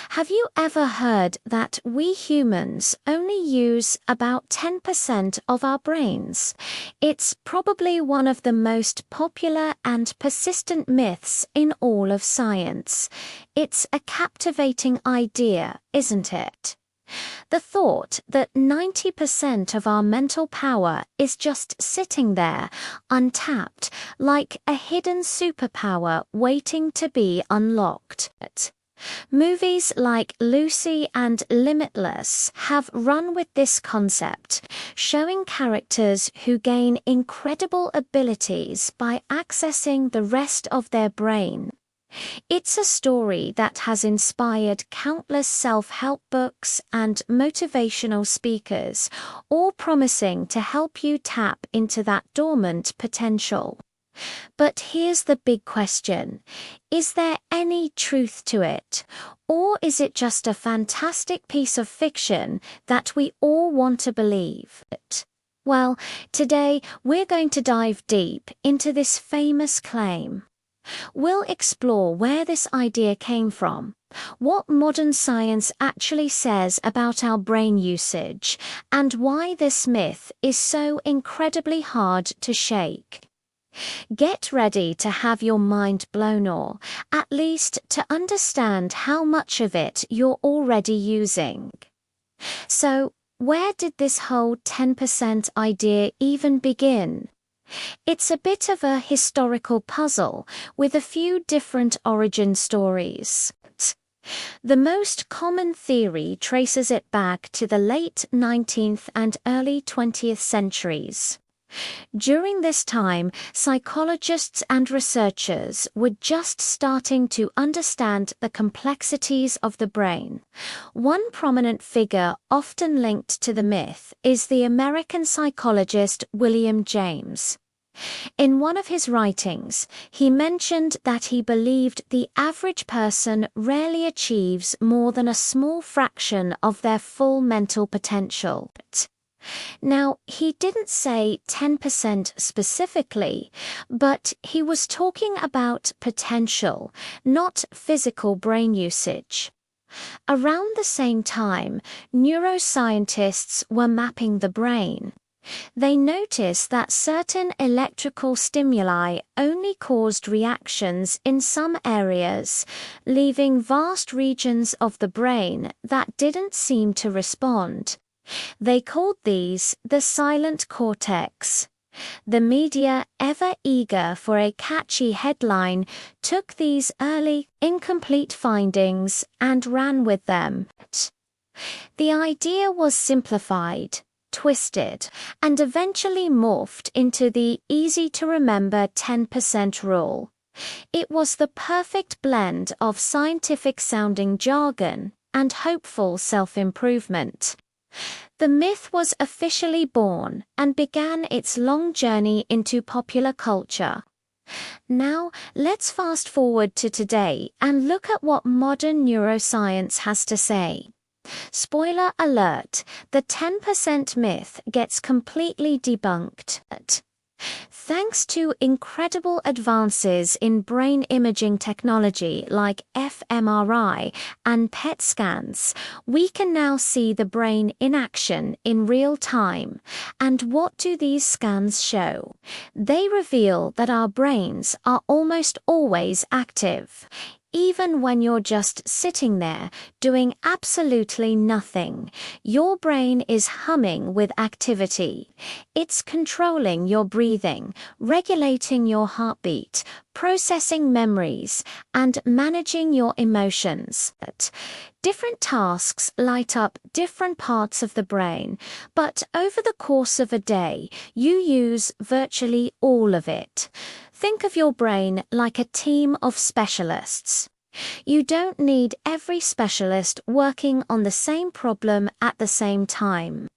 Have you ever heard that we humans only use about 10% of our brains? It's probably one of the most popular and persistent myths in all of science. It's a captivating idea, isn't it? The thought that 90% of our mental power is just sitting there, untapped, like a hidden superpower waiting to be unlocked. Movies like Lucy and Limitless have run with this concept, showing characters who gain incredible abilities by accessing the rest of their brain. It's a story that has inspired countless self-help books and motivational speakers, all promising to help you tap into that dormant potential. But here's the big question. Is there any truth to it? Or is it just a fantastic piece of fiction that we all want to believe? Well, today we're going to dive deep into this famous claim. We'll explore where this idea came from, what modern science actually says about our brain usage, and why this myth is so incredibly hard to shake. Get ready to have your mind blown, or at least to understand how much of it you're already using. So, where did this whole 10% idea even begin? It's a bit of a historical puzzle with a few different origin stories. The most common theory traces it back to the late 19th and early 20th centuries. During this time, psychologists and researchers were just starting to understand the complexities of the brain. One prominent figure often linked to the myth is the American psychologist William James. In one of his writings, he mentioned that he believed the average person rarely achieves more than a small fraction of their full mental potential. Now, he didn't say 10% specifically, but he was talking about potential, not physical brain usage. Around the same time, neuroscientists were mapping the brain. They noticed that certain electrical stimuli only caused reactions in some areas, leaving vast regions of the brain that didn't seem to respond. They called these the silent cortex. The media, ever eager for a catchy headline, took these early, incomplete findings and ran with them. The idea was simplified, twisted, and eventually morphed into the easy-to-remember 10% rule. It was the perfect blend of scientific-sounding jargon and hopeful self-improvement. The myth was officially born and began its long journey into popular culture. Now, let's fast forward to today and look at what modern neuroscience has to say. Spoiler alert, the 10% myth gets completely debunked. Thanks to incredible advances in brain imaging technology like fMRI and PET scans, we can now see the brain in action in real time. And what do these scans show? They reveal that our brains are almost always active. Even when you're just sitting there, doing absolutely nothing, your brain is humming with activity. It's controlling your breathing, regulating your heartbeat, processing memories, and managing your emotions. Different tasks light up different parts of the brain, but over the course of a day, you use virtually all of it. Think of your brain like a team of specialists. You don't need every specialist working on the same problem at the same time.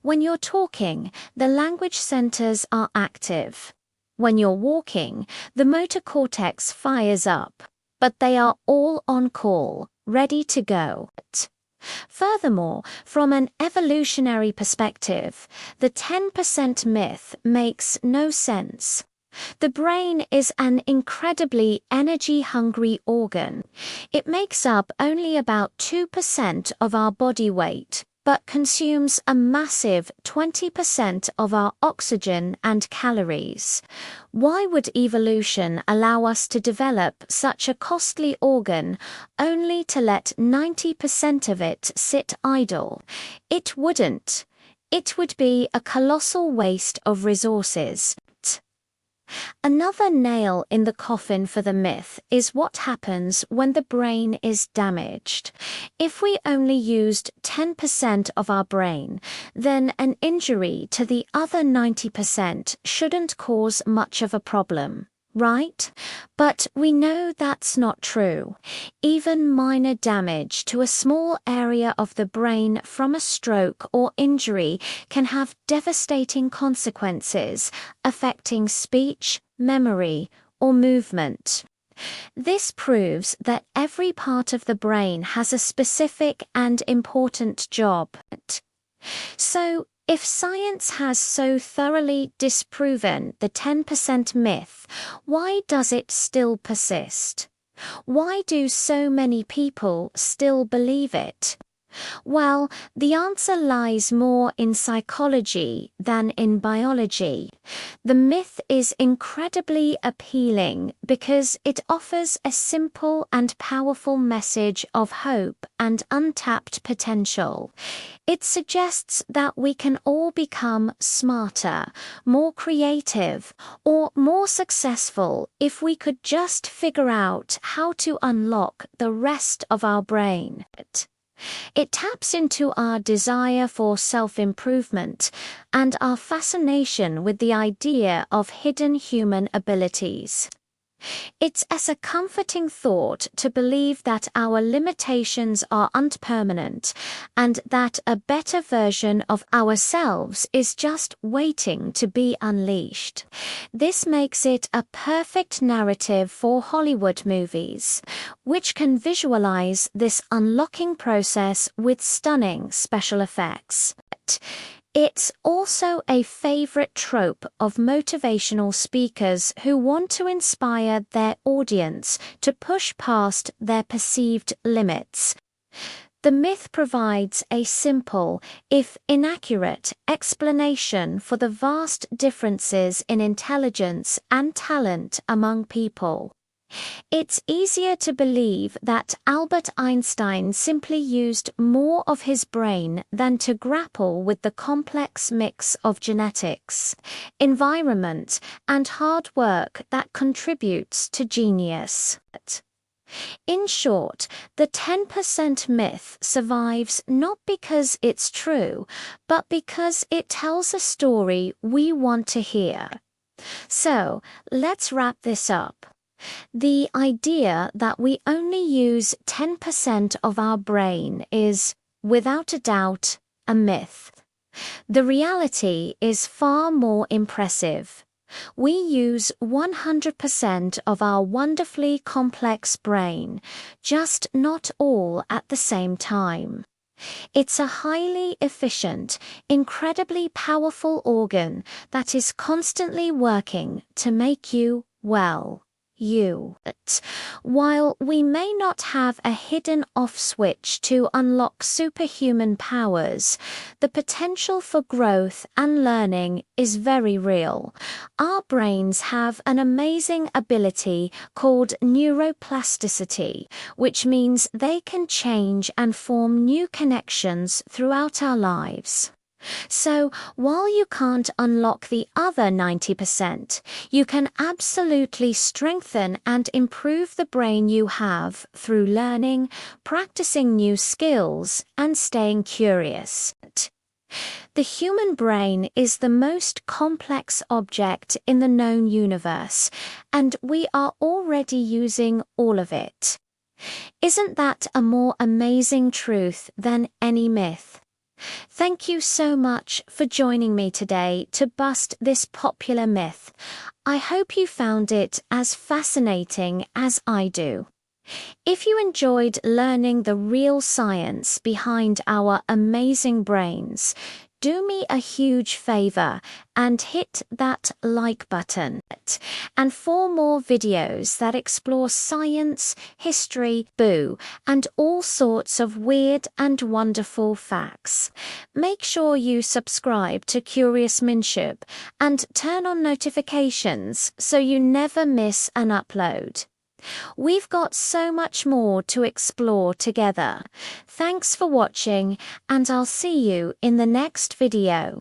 When you're talking, the language centers are active. When you're walking, the motor cortex fires up, but they are all on call, ready to go. Furthermore, from an evolutionary perspective, the 10% myth makes no sense. The brain is an incredibly energy-hungry organ. It makes up only about 2% of our body weight, but consumes a massive 20% of our oxygen and calories. Why would evolution allow us to develop such a costly organ only to let 90% of it sit idle? It wouldn't. It would be a colossal waste of resources. Another nail in the coffin for the myth is what happens when the brain is damaged. If we only used 10% of our brain, then an injury to the other 90% shouldn't cause much of a problem, right? But we know that's not true. Even minor damage to a small area of the brain from a stroke or injury can have devastating consequences, affecting speech, memory, or movement. This proves that every part of the brain has a specific and important job. So, if science has so thoroughly disproven the 10% myth, why does it still persist? Why do so many people still believe it? Well, the answer lies more in psychology than in biology. The myth is incredibly appealing because it offers a simple and powerful message of hope and untapped potential. It suggests that we can all become smarter, more creative, or more successful if we could just figure out how to unlock the rest of our brain. It taps into our desire for self-improvement and our fascination with the idea of hidden human abilities. It's as a comforting thought to believe that our limitations aren't permanent and that a better version of ourselves is just waiting to be unleashed. This makes it a perfect narrative for Hollywood movies, which can visualize this unlocking process with stunning special effects. It's also a favorite trope of motivational speakers who want to inspire their audience to push past their perceived limits. The myth provides a simple, if inaccurate, explanation for the vast differences in intelligence and talent among people. It's easier to believe that Albert Einstein simply used more of his brain than to grapple with the complex mix of genetics, environment, and hard work that contributes to genius. In short, the 10% myth survives not because it's true, but because it tells a story we want to hear. So, let's wrap this up. The idea that we only use 10% of our brain is, without a doubt, a myth. The reality is far more impressive. We use 100% of our wonderfully complex brain, just not all at the same time. It's a highly efficient, incredibly powerful organ that is constantly working to make you well. While we may not have a hidden off switch to unlock superhuman powers, the potential for growth and learning is very real. Our brains have an amazing ability called neuroplasticity, which means they can change and form new connections throughout our lives. So, while you can't unlock the other 90%, you can absolutely strengthen and improve the brain you have through learning, practicing new skills, and staying curious. The human brain is the most complex object in the known universe, and we are already using all of it. Isn't that a more amazing truth than any myth? Thank you so much for joining me today to bust this popular myth. I hope you found it as fascinating as I do. If you enjoyed learning the real science behind our amazing brains, do me a huge favor and hit that like button. And for more videos that explore science, history, and all sorts of weird and wonderful facts, make sure you subscribe to Curious Minship and turn on notifications so you never miss an upload. We've got so much more to explore together. Thanks for watching, and I'll see you in the next video.